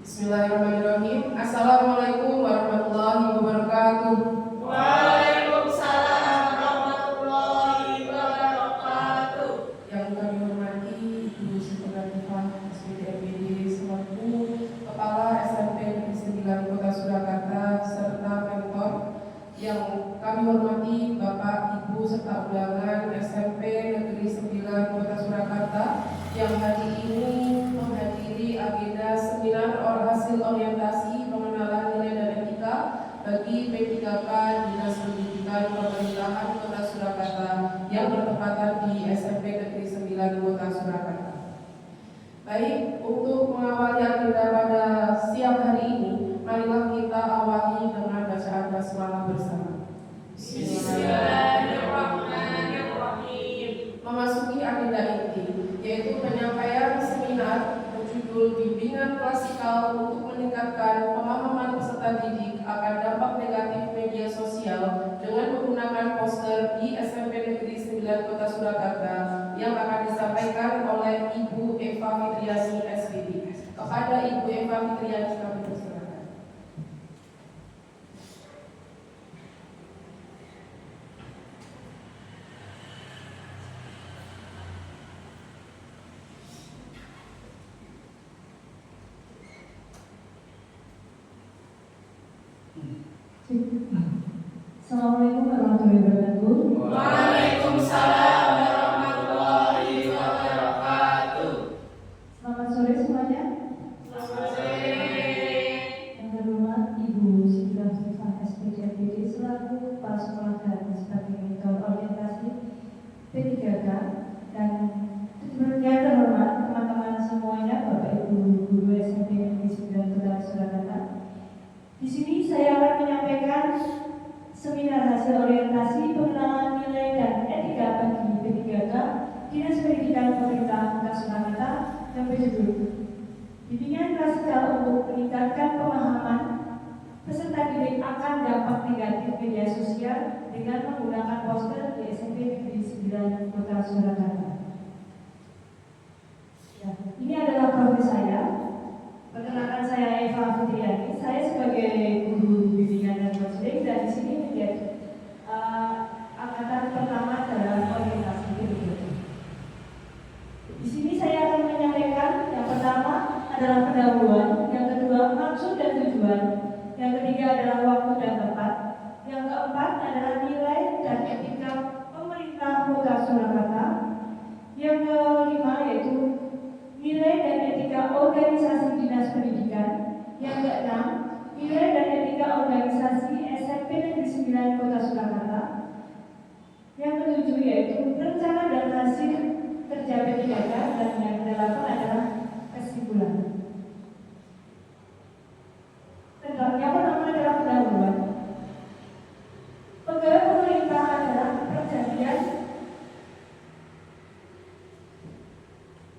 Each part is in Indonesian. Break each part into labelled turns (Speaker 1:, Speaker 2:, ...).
Speaker 1: Bismillahirrahmanirrahim. Assalamualaikum warahmatullahi wabarakatuh.
Speaker 2: Waalaikumsalam warahmatullahi wabarakatuh.
Speaker 1: Yang kami hormati Ibu Siti Latifah SPDMPD selaku Kepala SMP Negeri 9 Kota Surakarta serta mentor. Yang kami hormati Bapak, Ibu serta undangan SMP Negeri 9 Kota Surakarta yang hari ini menghadiri agenda seminar hasil orientasi pengenalan nilai dan etika bagi P3K Dinas Pendidikan Pemerintahan Kota Surakarta yang bertepatan di SMP Negeri 9 Kota Surakarta. Baik, untuk mengawali agenda pada siang hari ini, marilah kita awali dengan bacaan basmalah bersama.
Speaker 2: Bismillahirrahmanirrahim.
Speaker 1: Memasuki agenda inti, yaitu penyampaian seminar berjudul Bimbingan Klasikal untuk meningkatkan pemahaman peserta didik akan dampak negatif media sosial dengan menggunakan poster di SMP Negeri 9 Kota Surakarta yang akan disampaikan oleh Ibu Eva Fitriani SPD. Kepada Ibu Eva Fitriani kami persilakan.
Speaker 3: Assalamualaikum warahmatullahi wabarakatuh.
Speaker 2: Waalaikumsalam warahmatullahi wabarakatuh.
Speaker 3: Selamat sore semuanya.
Speaker 2: Selamat sore.
Speaker 3: Yang terhormat Ibu Siti Latifah SPDMPD selaku Kepala Sekolah dan sebagai mentor orientasi P3K dan yang terhormat teman-teman semuanya, Bapak Ibu guru SMP Negeri 9 Kota Surakarta. Di sini saya akan menyampaikan seminar hasil orientasi pengenalan nilai dan etika bagi P3K Dinas Pendidikan Pemerintah Kota Surakarta yang berjudul Bimbingan Klasikal untuk meningkatkan pemahaman peserta didik akan dampak negatif media sosial dengan menggunakan poster di SMP Negeri 9 Kota Surakarta. Ya, ini adalah profil saya. Perkenalkan, saya Eva Fitriani. Saya sebagai guru bimbingan dan konseling dan di sini menjadi angkatan pertama dalam orientasi P3K. Di sini saya akan menyampaikan yang pertama adalah pendahuluan, yang kedua maksud dan tujuan, yang ketiga adalah waktu dan tempat, yang keempat adalah nilai dan etika pemerintah Kota Surakarta, yang kelima yaitu nilai dan etika organisasi dinas pendidikan, yang keenam nilai dan etika organisasi SMP Negeri 9 Kota Surakarta, yang ketujuh yaitu rencana dan hasil kerja P3K, dan yang kedelapan adalah kesimpulan. Yang pertama adalah pendahuluan. Pegawai pemerintah adalah perjanjian.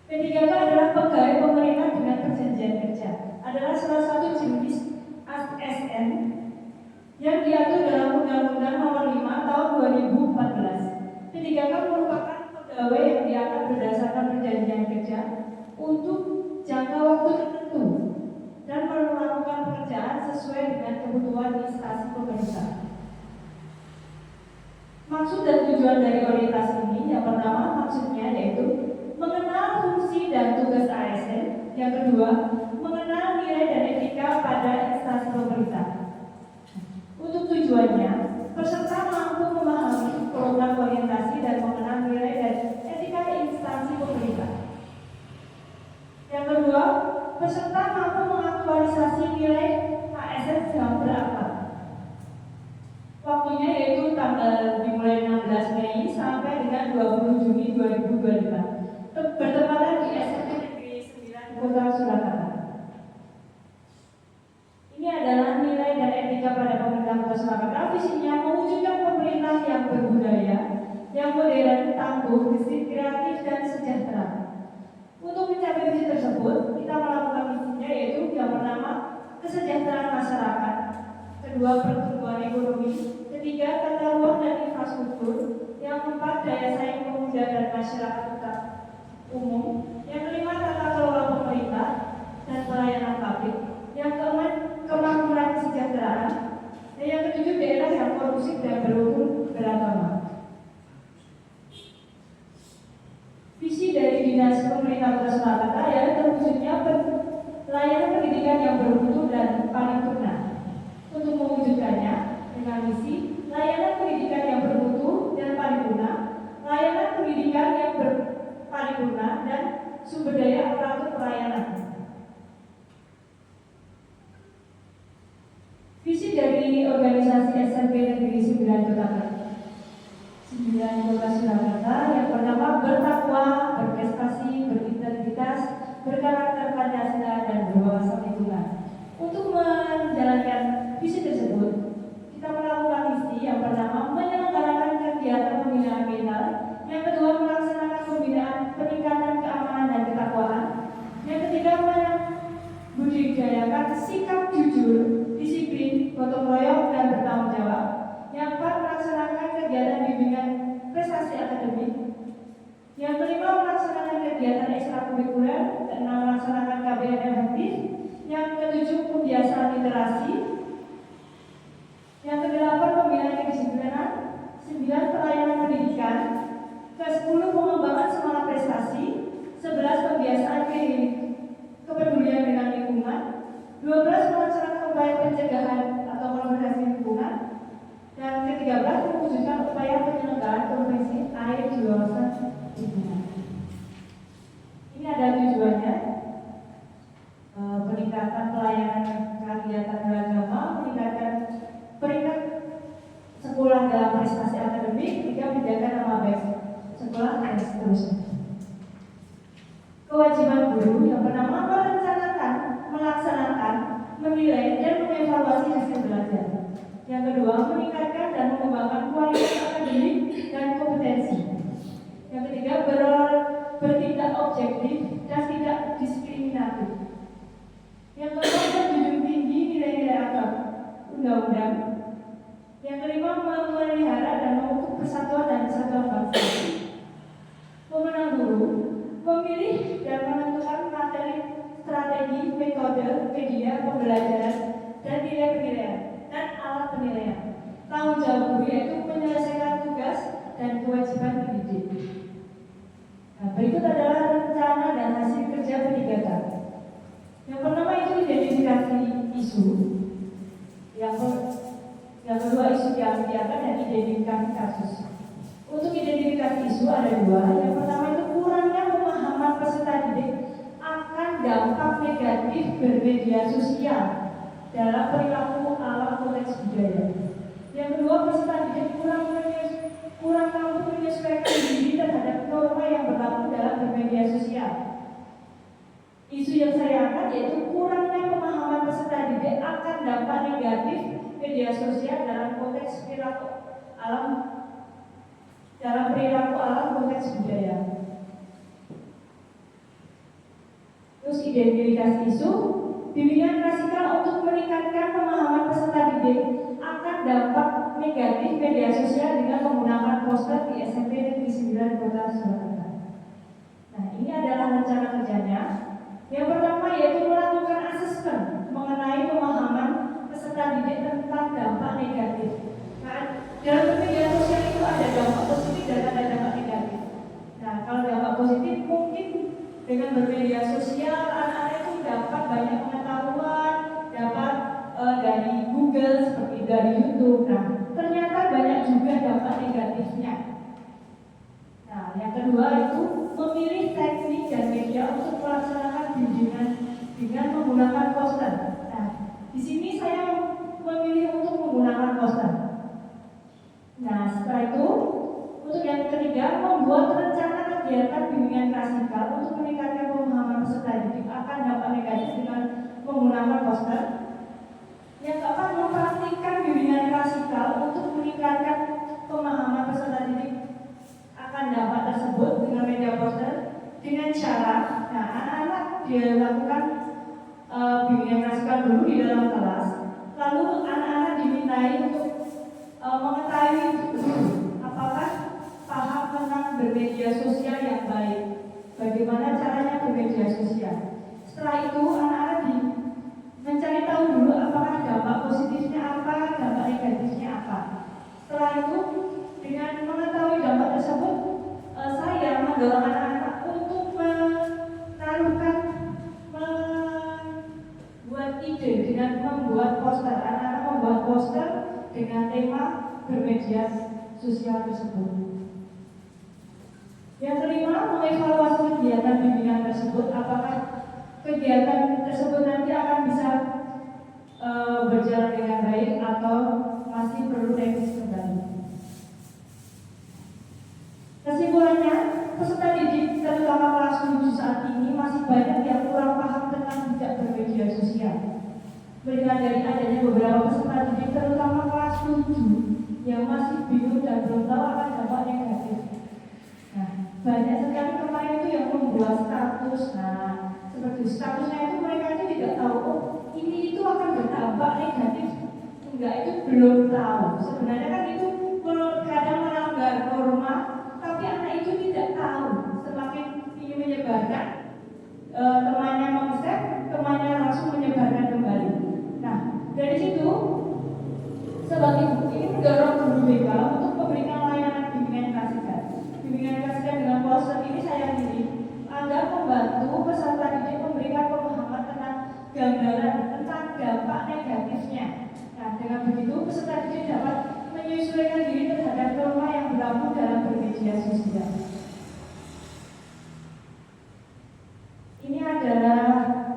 Speaker 3: P3K adalah pegawai pemerintah dengan perjanjian kerja. Adalah salah satu jenis ASN yang diatur dalam Undang-Undang Nomor 5 Tahun 2014. P3K merupakan pegawai yang diangkat berdasarkan perjanjian kerja untuk jangka waktu tertentu dan melakukan pekerjaan sesuai dengan kebutuhan instansi pemerintah. Maksud dan tujuan dari orientasi ini, yang pertama maksudnya yaitu mengenal fungsi dan tugas ASN, yang kedua mengenal nilai dan etika pada instansi pemerintah. Untuk tujuannya, peserta mampu memahami program orientasi dan mengenal nilai dan etika instansi pemerintah. Yang kedua, peserta mampu mengaktualisasi nilai ASN yang beraktual. Waktunya yaitu dimulai 16 Mei sampai dengan 20 Juni 2025. Bertepatan di SMP Negeri 9 Kota Surakarta. Ini adalah nilai dan etika pada pemerintah Kota Surakarta. Visinya mewujudkan pemerintah yang berbudaya, yang modern, tangguh, gesit, kreatif, dan sejahtera. Untuk mencapai visi tersebut, kita melakukan visinya yaitu yang pertama kesejahteraan masyarakat, kedua pertumbuhan ekonomi, ketiga tata ruang dan infrastruktur, yang keempat daya saing pemuda dan masyarakat umum, yang kelima tata kelola pemerintah dan pelayanan publik, Yang keempat, kemakmuran kesejahteraan. Dan yang ketujuh, daerah yang kondusif dan berhukum beragama. Visi dari Dinas Pemerintah Kota Surakarta adalah terwujudnya layanan pendidikan yang bermutu dan paripurna. Untuk mewujudkannya dengan misi layanan pendidikan yang bermutu dan paripurna, layanan pendidikan yang berparipurna dan sumber daya aparatur pelayanan. Visi dari organisasi SMP Negeri 9 Kota Surakarta yang pertama, bertakwa, berprestasi, berintegritas, berkarakter Pancasila dan berwawasan lingkungan. Untuk menjalankan visi tersebut, kita melakukan misi yang pertama, menyelenggarakan kegiatan pembinaan mental, yang kedua, melaksanakan pembinaan peningkatan keamanan dan ketakwaan, yang ketiga, membudidayakan sikap jujur, disiplin, gotong royong dan bertanggung jawab. Yang keempat, melaksanakan kegiatan bimbingan prestasi akademik. Yang kelima, melaksanakan kegiatan ekstrakurikuler. Keenam, melaksanakan KBM efektif. Yang ketujuh, pembiasaan literasi. Yang kedelapan, pembinaan kedisiplinan. 9, pelayanan pendidikan. Ke-10, pengembangan semangat prestasi. 11, pembiasaan kepedulian dengan lingkungan. 12, melaksanakan upaya pencegahan atau konservasi lingkungan. Dan ke-13, mewujudkan upaya penyelenggaraan konvensi air di kawasan lingkungan. Ini ada tujuannya: peningkatan pelayanan kegiatan beragama, meningkatkan peringkat sekolah dalam prestasi akademik, juga menjaga nama baik sekolah dan seterusnya. Kewajiban guru yang pertama, merencanakan, melaksanakan, menilai dan mengevaluasi hasil belajar. Yang kedua, meningkatkan dan mengembangkan kualitas akademik dan kompetensi. Yang ketiga, bertindak objektif dan tidak diskriminatif. Yang keempat, menjunjung tinggi nilai-nilai agama, undang-undang. Yang kelima, memelihara dan memupuk persatuan dan kesatuan bangsa. Pemenang guru memilih dan menentukan materi, strategi, metode, media pembelajaran, dan nilai penilaian dan alat penilaian. Tanggung jawab guru yaitu menyelesaikan tugas dan kewajiban pendidik. Nah, berikut adalah rencana dan hasil kerja pendidikan. Yang pertama itu identifikasi isu. Yang kedua, isu yang diangkat dan identifikasi kasus. Untuk identifikasi isu ada dua. Yang pertama itu kurangnya pemahaman peserta didik akan dampak negatif bermedia sosial dalam perilaku alam konteks budaya. Yang kedua, peserta didik kurang mampu menyesuaikan diri terhadap norma yang berlaku dalam bermedia sosial. Isu yang saya angkat yaitu kurangnya pemahaman peserta didik akan dampak negatif media sosial dalam konteks perilaku alam konteks budaya. Terus identifikasi isu, bimbingan klasikal untuk meningkatkan pemahaman peserta didik akan dampak negatif media sosial dengan menggunakan poster di SMP Negeri 9 Kota Surakarta. Nah, ini adalah rencana kerjanya. Yang pertama yaitu melakukan asesmen mengenai pemahaman peserta didik tentang dampak negatif. Nah, dalam media sosial itu ada dampak positif dan ada dampak negatif. Nah, kalau dampak positif mungkin dengan bermedia sosial anak-anak itu dapat banyak pengetahuan, dapat dari Google seperti dari YouTube. Nah, ternyata banyak juga dampak negatifnya. Nah, yang kedua itu memilih teknik dan media untuk melaksanakan bimbingan dengan menggunakan poster. Nah, di sini saya memilih untuk menggunakan poster. Nah, setelah itu untuk yang ketiga, membuat rencana kegiatan bimbingan klasikal untuk meningkatkan pemahaman peserta didik akan dampak negatif dengan menggunakan poster. Yang keempat, mempraktikkan bimbingan klasikal untuk meningkatkan pemahaman peserta didik akan dampak tersebut dengan media poster dengan cara, nah, anak-anak dilakukan bimbingan klasikal dulu di dalam kelas, lalu anak-anak dimintai untuk mengetahui apakah paham tentang bermedia sosial yang baik, bagaimana caranya bermedia sosial. Setelah itu anak-anak mencari Setelah itu, dengan mengetahui dampak tersebut, saya mendorong anak-anak untuk menaruhkan, membuat ide dengan membuat poster. Anak-anak membuat poster dengan tema bermedia sosial tersebut. Yang kelima, mengevaluasi kegiatan bimbingan tersebut. Apakah kegiatan tersebut nanti akan bisa berjalan dengan baik atau masih perlu revisi kembali. Kesimpulannya, peserta didik terutama kelas 7 saat ini masih banyak yang kurang paham tentang bijak bermedia sosial. Melihat dari adanya beberapa peserta didik terutama kelas 7 yang masih bingung dan belum tahu akan dampak negatif. Nah, banyak sekali kemarin itu yang membuat status. Nah, seperti statusnya itu mereka itu tidak tahu, oh ini itu akan berdampak negatif. Enggak, itu belum tahu. Sebenarnya kan itu kadang melanggar norma, tapi anak itu tidak tahu. Semakin ingin menyebarkan, temannya meng-share, temannya langsung menyebarkan kembali. Nah, dari situ sebagai bukti mendorong guru BK untuk memberikan layanan bimbingan klasikan. Bimbingan klasikan dengan poster ini saya pilih agar membantu peserta didik memberikan pemahaman tentang gambaran tentang dampak negatifnya. Nah, dengan begitu peserta didik dapat menyesuaikan diri terhadap norma yang berlaku dalam bermedia sosial. Ini adalah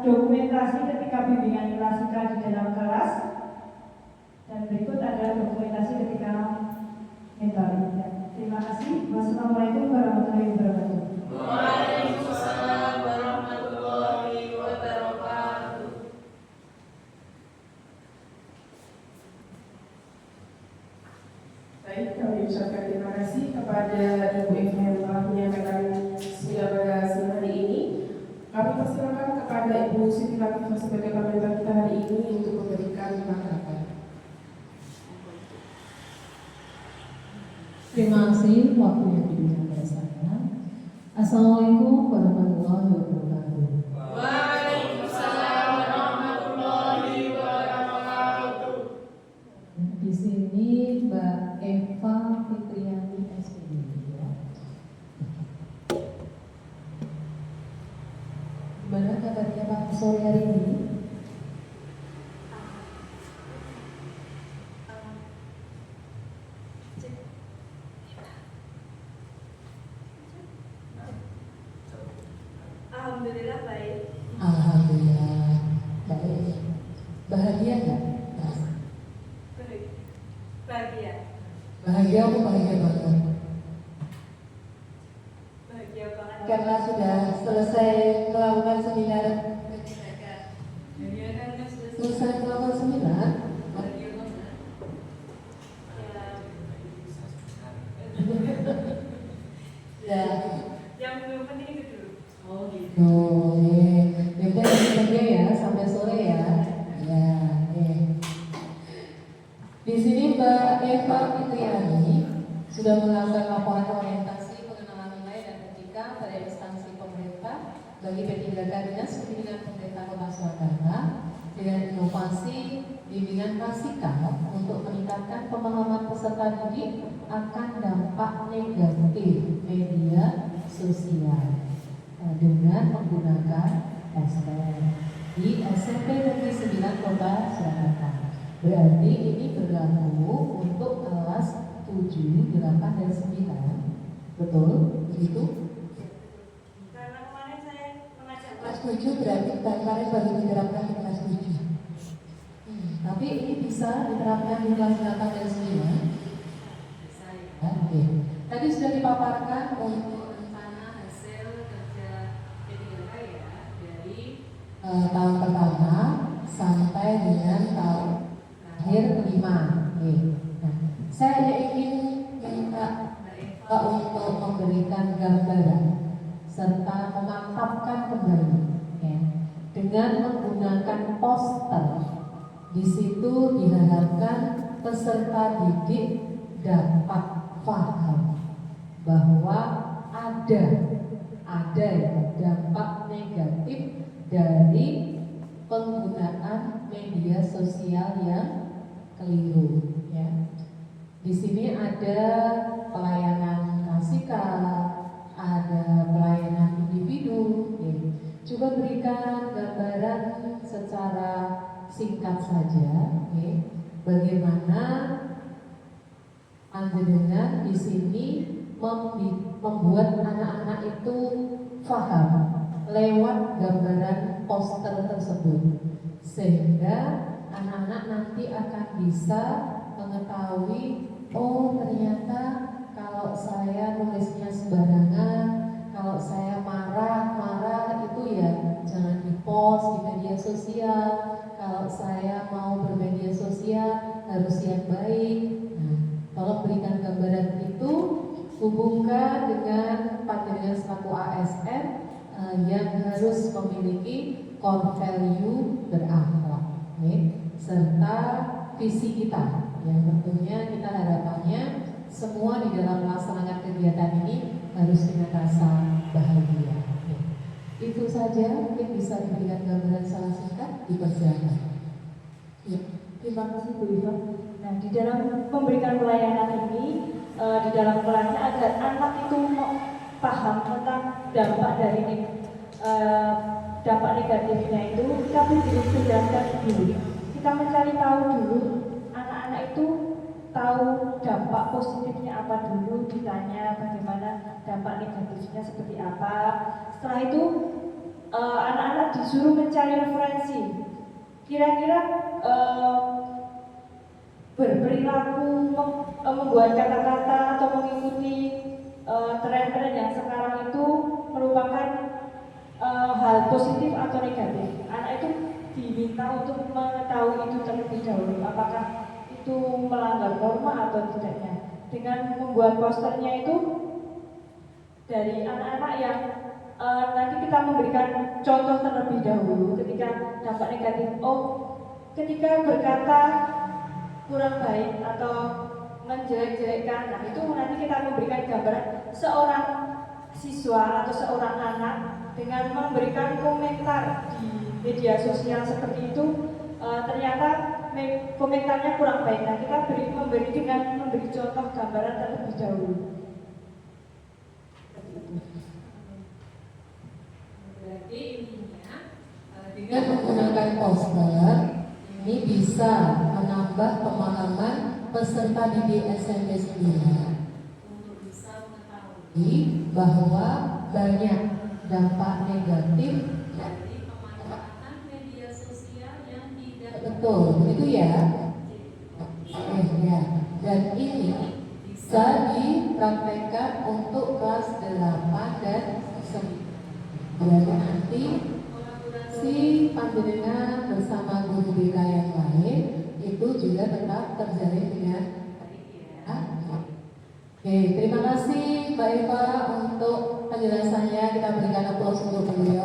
Speaker 3: dokumentasi ketika bimbingan klasika di dalam kelas, dan berikut adalah dokumentasi ketika mentoring. Terima kasih. Wassalamualaikum warahmatullahi wabarakatuh.
Speaker 2: Waalaikumsalam warahmatullahi wabarakatuh.
Speaker 1: Baik, kami ucapkan terima kasih kepada Ibu Eva yang telah menyampaikan seminar hari ini. Kami persilakan kepada Ibu Siti Latifah sebagai komentar kita hari ini untuk memberikan tanggapan.
Speaker 4: Terima kasih waktu yang diberikan kepada saya. Assalamualaikum warahmatullahi wabarakatuh.
Speaker 2: Waalaikumsalam warahmatullahi wabarakatuh.
Speaker 4: Di sini Mbak Eva Fitriani SPD. Gimana kabarnya Pak sore hari ini?
Speaker 3: Alhamdulillah baik.
Speaker 4: Alhamdulillah baik. Bahagia nggak?
Speaker 3: Bahagia.
Speaker 4: Bahagia aku bahagia banget.
Speaker 3: Bahagia banget.
Speaker 4: Karena sudah selesai melakukan seminar. Selesai melakukan seminar. Ya.
Speaker 3: Yang belum penting itu dulu.
Speaker 4: Oh gitu. Ya udah kerja ya sampai sore ya. Ya. Di sini Mbak Eva Fitriani sudah melakukan laporan orientasi pengenalan nilai dan etika pada instansi pemerintah bagi P3K Dinas Pembimbingan Pemerintah Kota Surakarta dengan inovasi bimbingan klasikal untuk meningkatkan pemahaman peserta didik akan dampak negatif media sosial dengan menggunakan poster di SMP Negeri 9 Kota Surakarta. Berarti ini berlaku untuk kelas 7, 8, dan 9. Betul? Begitu?
Speaker 3: Karena kemarin saya mengajak
Speaker 4: Kelas 7 berarti kemarin baru diterapkan di kelas 7. Tapi ini bisa diterapkan di kelas 8 dan 9. Oke. Tadi sudah dipaparkan untuk rencana hasil kerja P3K ya, dari tahun pertama sampai dengan tahun akhir kelima. Nah, saya hanya ingin minta Mbak Eva untuk memberikan gambaran serta memantapkan kembali ya, dengan menggunakan poster. Di situ diharapkan peserta didik dapat paham bahwa ada dampak negatif dari penggunaan media sosial yang keliru ya. Di sini ada pelayanan kasika, ada pelayanan individu. Ya. Coba berikan gambaran secara singkat saja, ya, bagaimana panjenengan di sini membuat anak-anak itu paham lewat gambaran poster tersebut, sehingga anak-anak nanti akan bisa mengetahui, oh ternyata kalau saya nulisnya sembarangan, kalau saya marah itu ya jangan di-post di media sosial, kalau saya mau bermedia sosial harus yang baik. Nah, tolong berikan gambaran itu, hubungkan dengan panjenengan selaku ASN yang harus memiliki core value berakhlak, serta visi kita yang tentunya kita harapannya semua di dalam melaksanakan kegiatan ini harus dengan rasa bahagia. Itu saja, mungkin bisa diberikan gambaran salah singkat, dipersilakan.
Speaker 3: Ya, terima kasih Bu Iva. Nah, di dalam memberikan pelayanan ini, di dalam kelasnya agar anak itu paham tentang dampak dari dampak negatifnya itu, kita jelaskan dulu. Kita mencari tahu dulu, anak-anak itu tahu dampak positifnya apa dulu, ditanya bagaimana dampak negatifnya seperti apa. Setelah itu anak-anak disuruh mencari referensi, kira-kira berperilaku membuat kata-kata atau mengikuti tren-tren yang sekarang itu merupakan hal positif atau negatif. Anak itu diminta untuk mengetahui itu terlebih dahulu, apakah itu melanggar norma atau tidaknya. Dengan membuat posternya itu dari anak-anak yang nanti kita memberikan contoh terlebih dahulu ketika dampak negatif. Oh, ketika berkata kurang baik atau menjelek-jelekkan, nah itu nanti kita memberikan gambaran seorang siswa atau seorang anak dengan memberikan komentar di media sosial seperti itu, ternyata komentarnya kurang baik. Nah, kita memberi contoh gambaran terlebih dahulu.
Speaker 4: Berarti intinya dengan menggunakan poster ini bisa menambah pemahaman peserta didik SMP sendiri untuk bisa mengetahui bahwa banyak dampak negatif dari pemanfaatan media sosial yang tidak betul, begitu ya? Ya. Dan ini bisa dipraktekkan untuk kelas 8 dan 9. Berarti nanti kolaborasi panjenengan bersama guru BK yang lain itu juga tetap terjalin dengan baik ya. Oke, terima kasih Mbak Eva untuk penjelasannya. Kita berikan aplaus untuk beliau.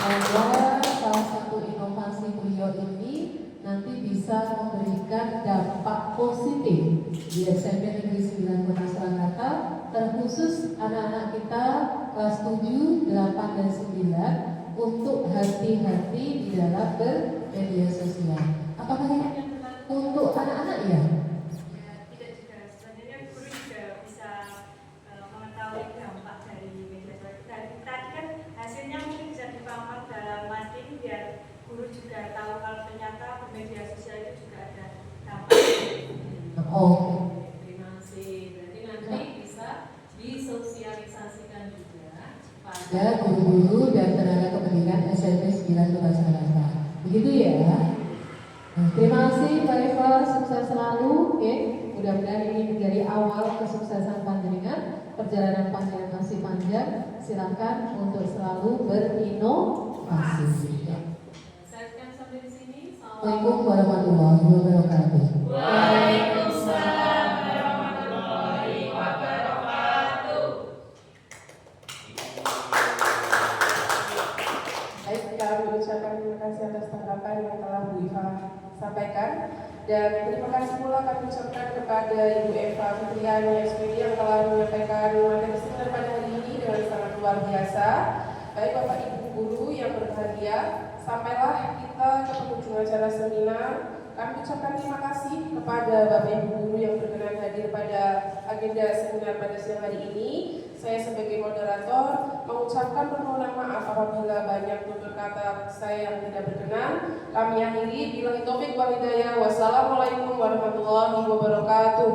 Speaker 4: Semoga salah satu inovasi beliau ini nanti bisa memberikan dampak positif di SMP Negeri 9 Kota Surakarta, terkhusus anak-anak kita kelas 7, 8, dan 9 untuk hati-hati di dalam bermedia sosial. Apakah ini untuk anak-anak ya?
Speaker 3: Tidak juga, sebenarnya guru juga bisa mengetahui dampak dari media sosial. Tadi kan hasilnya mungkin bisa dipampang dalam mading biar guru juga tahu kalau ternyata bermedia sosial itu juga ada dampak.
Speaker 4: Oh, terima kasih. Berarti nanti bisa disosialisasikan juga pada guru-guru dan tenaga kependidikan SMP 9 Kota Surakarta. Begitu ya. Nah, terima kasih Mbak Eva, sukses selalu. Oke, mudah-mudahan ini menjadi awal kesuksesan panjenengan. Perjalanan panjenengan masih panjang. Silakan untuk selalu berinovasi. Saya akan sampai di sini. Assalamualaikum warahmatullahi wabarakatuh.
Speaker 2: Waalaikumsalam warahmatullahi wabarakatuh.
Speaker 1: Baik, kami ucapkan terima kasih atas tanggapan yang telah Bu Iva sampaikan. Dan terima kasih pula kami ucapkan kepada Ibu Eva Fitriani SPD yang telah menyampaikan materi seminar pada hari ini dengan sangat luar biasa. Baik Bapak Ibu Guru yang berbahagia, sampailah kita ke penghujung acara seminar. Kami ucapkan terima kasih kepada Bapak Ibu Guru yang berkenan hadir pada agenda seminar pada siang hari ini. Saya sebagai moderator mengucapkan permohonan maaf apabila banyak tutur kata saya yang tidak berkenan. Kami akhiri, billahi taufik wal hidayah. Wassalamualaikum warahmatullahi wabarakatuh.